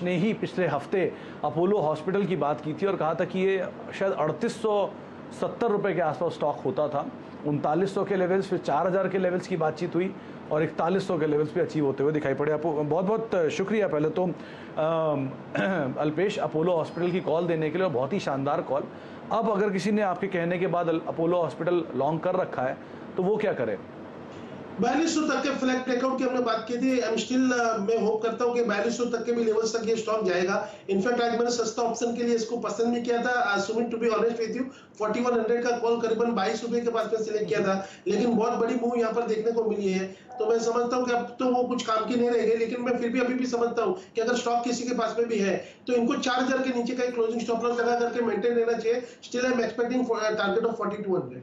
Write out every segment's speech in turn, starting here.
ने ही पिछले हफ्ते अपोलो हॉस्पिटल की बात की थी और कहा था कि ये शायद 3870 रुपये के आसपास स्टॉक होता था। 3900 के लेवल्स, फिर 4000 के लेवल्स की बातचीत हुई और 4100 के लेवल्स पे अचीव होते हुए दिखाई पड़े। आपको बहुत बहुत शुक्रिया पहले तो अल्पेश, अपोलो हॉस्पिटल की कॉल देने के लिए, और बहुत ही शानदार कॉल। अब अगर किसी ने आपके कहने के बाद अपोलो हॉस्पिटल लॉन्ग कर रखा है तो वो क्या करे? 4200 तक के फ्लैग ब्रेकआउट की हमने बात की थी। आई एम स्टिल, मैं होप करता हूं कि 4200 तक के भी लेवल्स तक ये स्टॉक जाएगा। इनफैक्ट आज मैंने सस्ता ऑप्शन के लिए इसको पसंद भी किया था। Sumit, to be honest with you, 4100 का कॉल करीबन 22 रुपए के पास में सिलेक्ट किया था, लेकिन बहुत बड़ी मूव यहाँ पर देखने को मिली है। तो मैं समझता हूँ कि अब तो वो कुछ काम की नहीं रहेगी, लेकिन मैं फिर भी अभी भी समझता हूँ कि अगर स्टॉक किसी के पास में भी है तो इनको 4000 के नीचे का एक क्लोजिंग स्टॉप लॉस लगा करके मेंटेन रहना चाहिए। Still I am expecting target of 4200।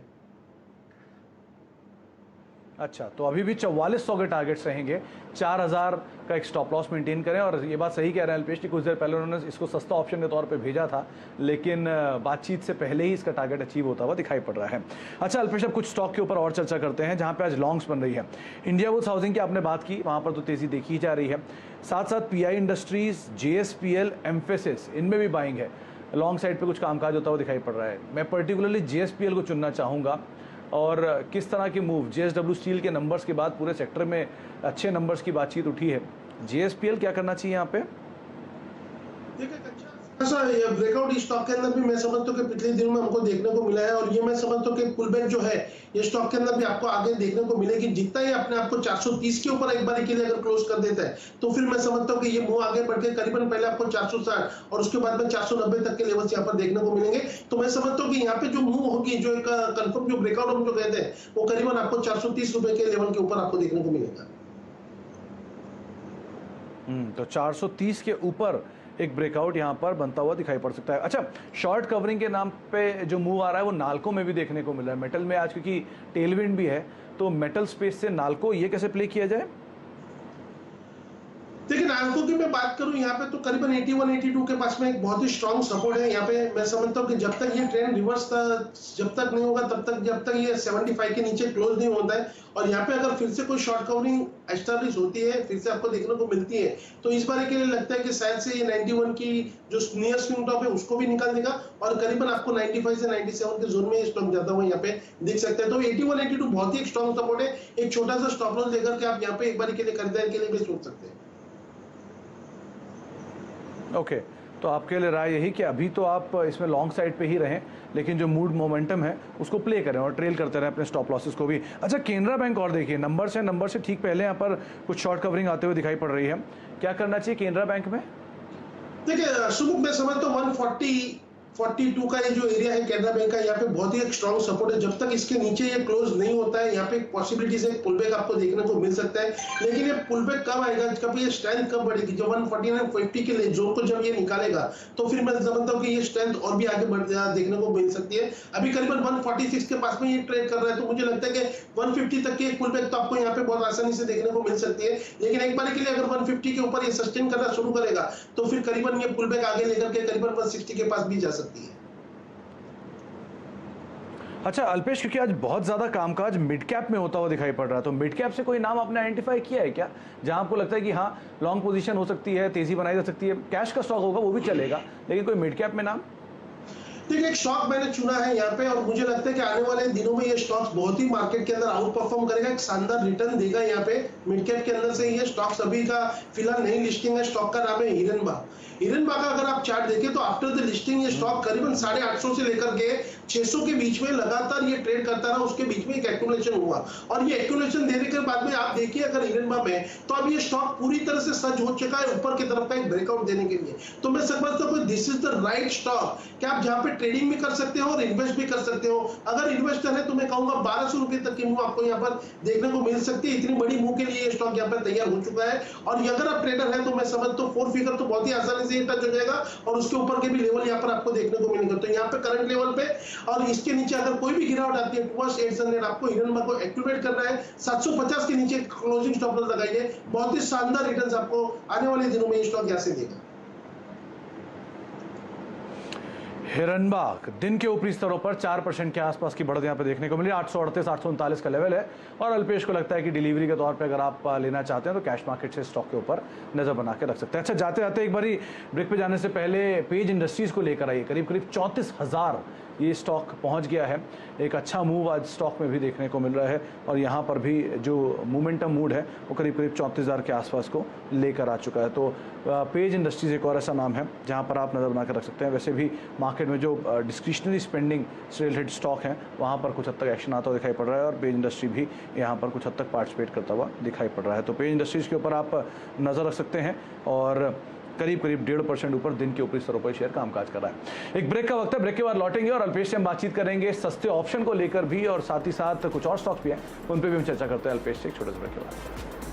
अच्छा, तो अभी भी 4400 के टारगेट्स रहेंगे। 4000 का एक स्टॉप लॉस मेंटेन करें। और ये बात सही कह रहे हैं अल्पेश जी, कुछ देर पहले उन्होंने इसको सस्ता ऑप्शन के तौर पे भेजा था, लेकिन बातचीत से पहले ही इसका टारगेट अचीव होता हुआ दिखाई पड़ रहा है। अच्छा अल्पेश, अब कुछ स्टॉक के ऊपर और चर्चा करते हैं जहां पे आज लॉन्ग्स बन रही है। इंडियाबुल्स हाउसिंग की आपने बात की, वहां पर तो तेजी देखी ही जा रही है। साथ साथ पीआई इंडस्ट्रीज, जेएसपीएल, एम्फेसिस, इनमें भी बाइंग है। लॉन्ग साइड पर कुछ कामकाज होता हुआ दिखाई पड़ रहा है। मैं पर्टिकुलरली जेएसपीएल को चुनना चाहूँगा। और किस तरह की मूव, जेएसडब्ल्यू स्टील के नंबर्स के बाद पूरे सेक्टर में अच्छे नंबर्स की बातचीत उठी है। जेएसपीएल क्या करना चाहिए यहाँ पे? ऐसा ब्रेकआउट इस स्टॉक के अंदर भी मैं समझता हूँ कि पिछले दिनों में हमको देखने को मिला है, और ये मैं समझता हूँ कि पुलबैक जो है ये स्टॉक के अंदर भी आपको आगे देखने को मिलेगी। जितना ही अपने आप को 430 के ऊपर एक बार के लिए अगर क्लोज कर देता है तो फिर मैं समझता हूँ कि ये मूव आगे बढ़ के करीबन पहले आपको 460 और उसके बाद में 490 तक के लेवल्स यहाँ पर देखने को मिलेंगे। तो मैं समझता हूँ कि यहाँ पे जो मूव होगी, जो एक कंफर्म जो ब्रेकआउट हम जो कहते हैं, वो करीबन आपको 430 रुपए के लेवल के ऊपर आपको देखने को मिलेगा। तो 430 के ऊपर एक ब्रेकआउट यहां पर बनता हुआ दिखाई पड़ सकता है। अच्छा, शॉर्ट कवरिंग के नाम पे जो मूव आ रहा है वो नाल्को में भी देखने को मिल रहा है। मेटल में आज क्योंकि टेलविंड भी है, तो मेटल स्पेस से नाल्को, ये कैसे प्ले किया जाए? देखिए, नाल्को की मैं बात करूं यहाँ पे तो करीबन 81-82 के पास में एक बहुत ही स्ट्रॉन्ग सपोर्ट है। यहाँ पे मैं समझता हूँ कि जब तक ये ट्रेंड रिवर्स जब तक नहीं होगा, जब तक ये 75 के नीचे क्लोज नहीं होता है, और यहाँ पे अगर फिर से कोई शॉर्ट कवरिंग एस्टैब्लिश होती है, फिर से आपको देखने को मिलती है, तो इस बार के लिए लगता है कि शायद से ये 91 की जो नियर स्विंग टॉप है उसको भी निकाल देगा, और करीबन आपको 95 से 97 के जोन में स्टॉक जाता हुआ यहाँ पे देख सकते हैं। तो 81-82 बहुत ही एक स्ट्रॉन्ग सपोर्ट है। एक छोटा सा स्टॉप लॉस लेकर के आप यहाँ पे एक बार के लिए खरीदारी के लिए भी सोच सकते हैं। ओके, तो आपके लिए राय यही कि अभी तो आप इसमें लॉन्ग साइड पे ही रहें, लेकिन जो मूड मोमेंटम है उसको प्ले करें और ट्रेल करते रहें अपने स्टॉप लॉसेस को भी। अच्छा, केनरा बैंक और देखिए, नंबर से ठीक पहले यहाँ पर कुछ शॉर्ट कवरिंग आते हुए दिखाई पड़ रही है। क्या करना चाहिए केनरा बैंक में? देखिए सुमुख, मैं समझता हूँ 142 का ये जो एरिया है केनरा बैंक का, यहाँ पे बहुत ही एक स्ट्रॉन्ग सपोर्ट है। जब तक इसके नीचे ये क्लोज नहीं होता है, यहाँ पे एक पॉसिबिलिटी से पुलबैक आपको देखने को मिल सकता है। लेकिन ये पुलबैक कब आएगा, कब ये स्ट्रेंथ कब बढ़ेगी, जो 149.50 के लिए जोन को जब ये निकालेगा तो फिर मैं समझता हूँ कि ये स्ट्रेंथ और भी आगे बढ़ देखने को मिल सकती है। अभी करीबन 146 के पास में ये ट्रेड कर रहा है, तो मुझे लगता है कि 150 तक की एक पुलबैक तो आपको यहाँ पे बहुत आसानी से देखने को मिल सकती है। लेकिन एक बार के लिए अगर 150 के ऊपर ये सस्टेन करना शुरू करेगा तो फिर करीबन ये पुलबैक आगे लेकर के करीबन 160 के पास भी जा सकती है। अच्छा अल्पेश, क्योंकि आज बहुत ज़्यादा कामकाज मिड कैप में होता हुआ दिखाई पड़ रहा है, तो मिड कैप से कोई नाम आपने आइडेंटिफाई किया है क्या, जहां आपको लगता है कि हाँ लॉन्ग पोजीशन हो सकती है, तेजी बनाई जा सकती है? कैश का स्टॉक होगा वो भी चलेगा, लेकिन कोई मिड कैप में नाम? देखिए, एक स्टॉक मैंने चुना है यहाँ पे, और मुझे लगता है कि आने वाले दिनों में ये स्टॉक्स बहुत ही मार्केट के अंदर आउट परफॉर्म करेगा, एक शानदार रिटर्न देगा। यहाँ पे मिड कैप के अंदर से ये स्टॉक्स अभी का फिलहाल नई लिस्टिंग है। स्टॉक का नाम है हिरनबा। हिरनबा का अगर आप चार्ट देखें तो आफ्टर द लिस्टिंग ये स्टॉक करीबन 850 से लेकर के 600 के बीच में लगातार ये ट्रेड करता रहा। उसके बीच में एक एक्यूमुलेशन हुआ, और ये एक्यूमुलेशन देने के बाद में आप देखिए अगर हिरनबा में, तो अब ये स्टॉक पूरी तरह से सज्ज हो चुका है ऊपर की तरफ का एक ब्रेकआउट देने के लिए। तो मैं समझता हूँ this is the right stock कि आप जहां पे ट्रेडिंग भी कर सकते हो और इन्वेस्ट भी कर सकते हो। अगर इन्वेस्टर है तो मैं कहूंगा 1200 रुपए तक की मूव आपको यहाँ पर देखने को मिल सकती है। इतनी बड़ी मूव के लिए ये स्टॉक यहाँ पर तैयार हो चुका है, और अगर आप ट्रेडर है तो मैं समझता हूँ 4 फिगर तो बहुत ही आसानी से टच हो जाएगा, और उसके ऊपर के भी लेवल यहाँ पर आपको देखने को मिलेगा। तो यहाँ पे करंट लेवल पे और इसके नीचे अगर कोई भी गिरावट आती है टुवर्ड्स 800, आपको हिरनबा को एक्टिवेट करना है। 750 के नीचे क्लोजिंग स्टॉप लॉस लगाइए। बहुत ही शानदार रिटर्न्स आपको आने वाले दिनों में ये स्टॉक यहाँ से देगा। हिरनबाग दिन के ऊपरी स्तरों पर 4% के आसपास की बढ़त यहाँ पे देखने को मिली। 838 839 का लेवल है और अल्पेश को लगता है कि डिलीवरी के तौर पे अगर आप लेना चाहते हैं तो कैश मार्केट से स्टॉक के ऊपर नजर बना के रख सकते हैं। अच्छा, जाते जाते एक बारी ब्रेक पे जाने से पहले पेज इंडस्ट्रीज को लेकर आइए। करीब करीब 34,000 ये स्टॉक पहुंच गया है। एक अच्छा मूव आज स्टॉक में भी देखने को मिल रहा है और यहाँ पर भी जो मोमेंटम मूड है वो करीब करीब 34,000 के आसपास को लेकर आ चुका है। तो पेज इंडस्ट्रीज एक और ऐसा नाम है जहाँ पर आप नज़र बना कर रख सकते हैं। वैसे भी मार्केट में जो डिस्क्रिशनरी स्पेंडिंग से रिलेटेड स्टॉक हैं वहाँ पर कुछ हद तक एक्शन आता हुआ दिखाई पड़ रहा है और पेज इंडस्ट्री भी यहाँ पर कुछ हद तक पार्टिसिपेट करता हुआ दिखाई पड़ रहा है। तो पेज इंडस्ट्रीज के ऊपर आप नज़र रख सकते हैं और करीब करीब 1.5% ऊपर दिन के ऊपरी स्तरों पर शेयर कामकाज कर रहा है। एक ब्रेक का वक्त है, ब्रेक के बाद लौटेंगे और अल्पेश से हम बातचीत करेंगे सस्ते ऑप्शन को लेकर भी और साथ ही साथ कुछ और स्टॉक भी हैं उन पर भी हम चर्चा करते हैं अल्पेश से एक छोटे से ब्रेक के बाद।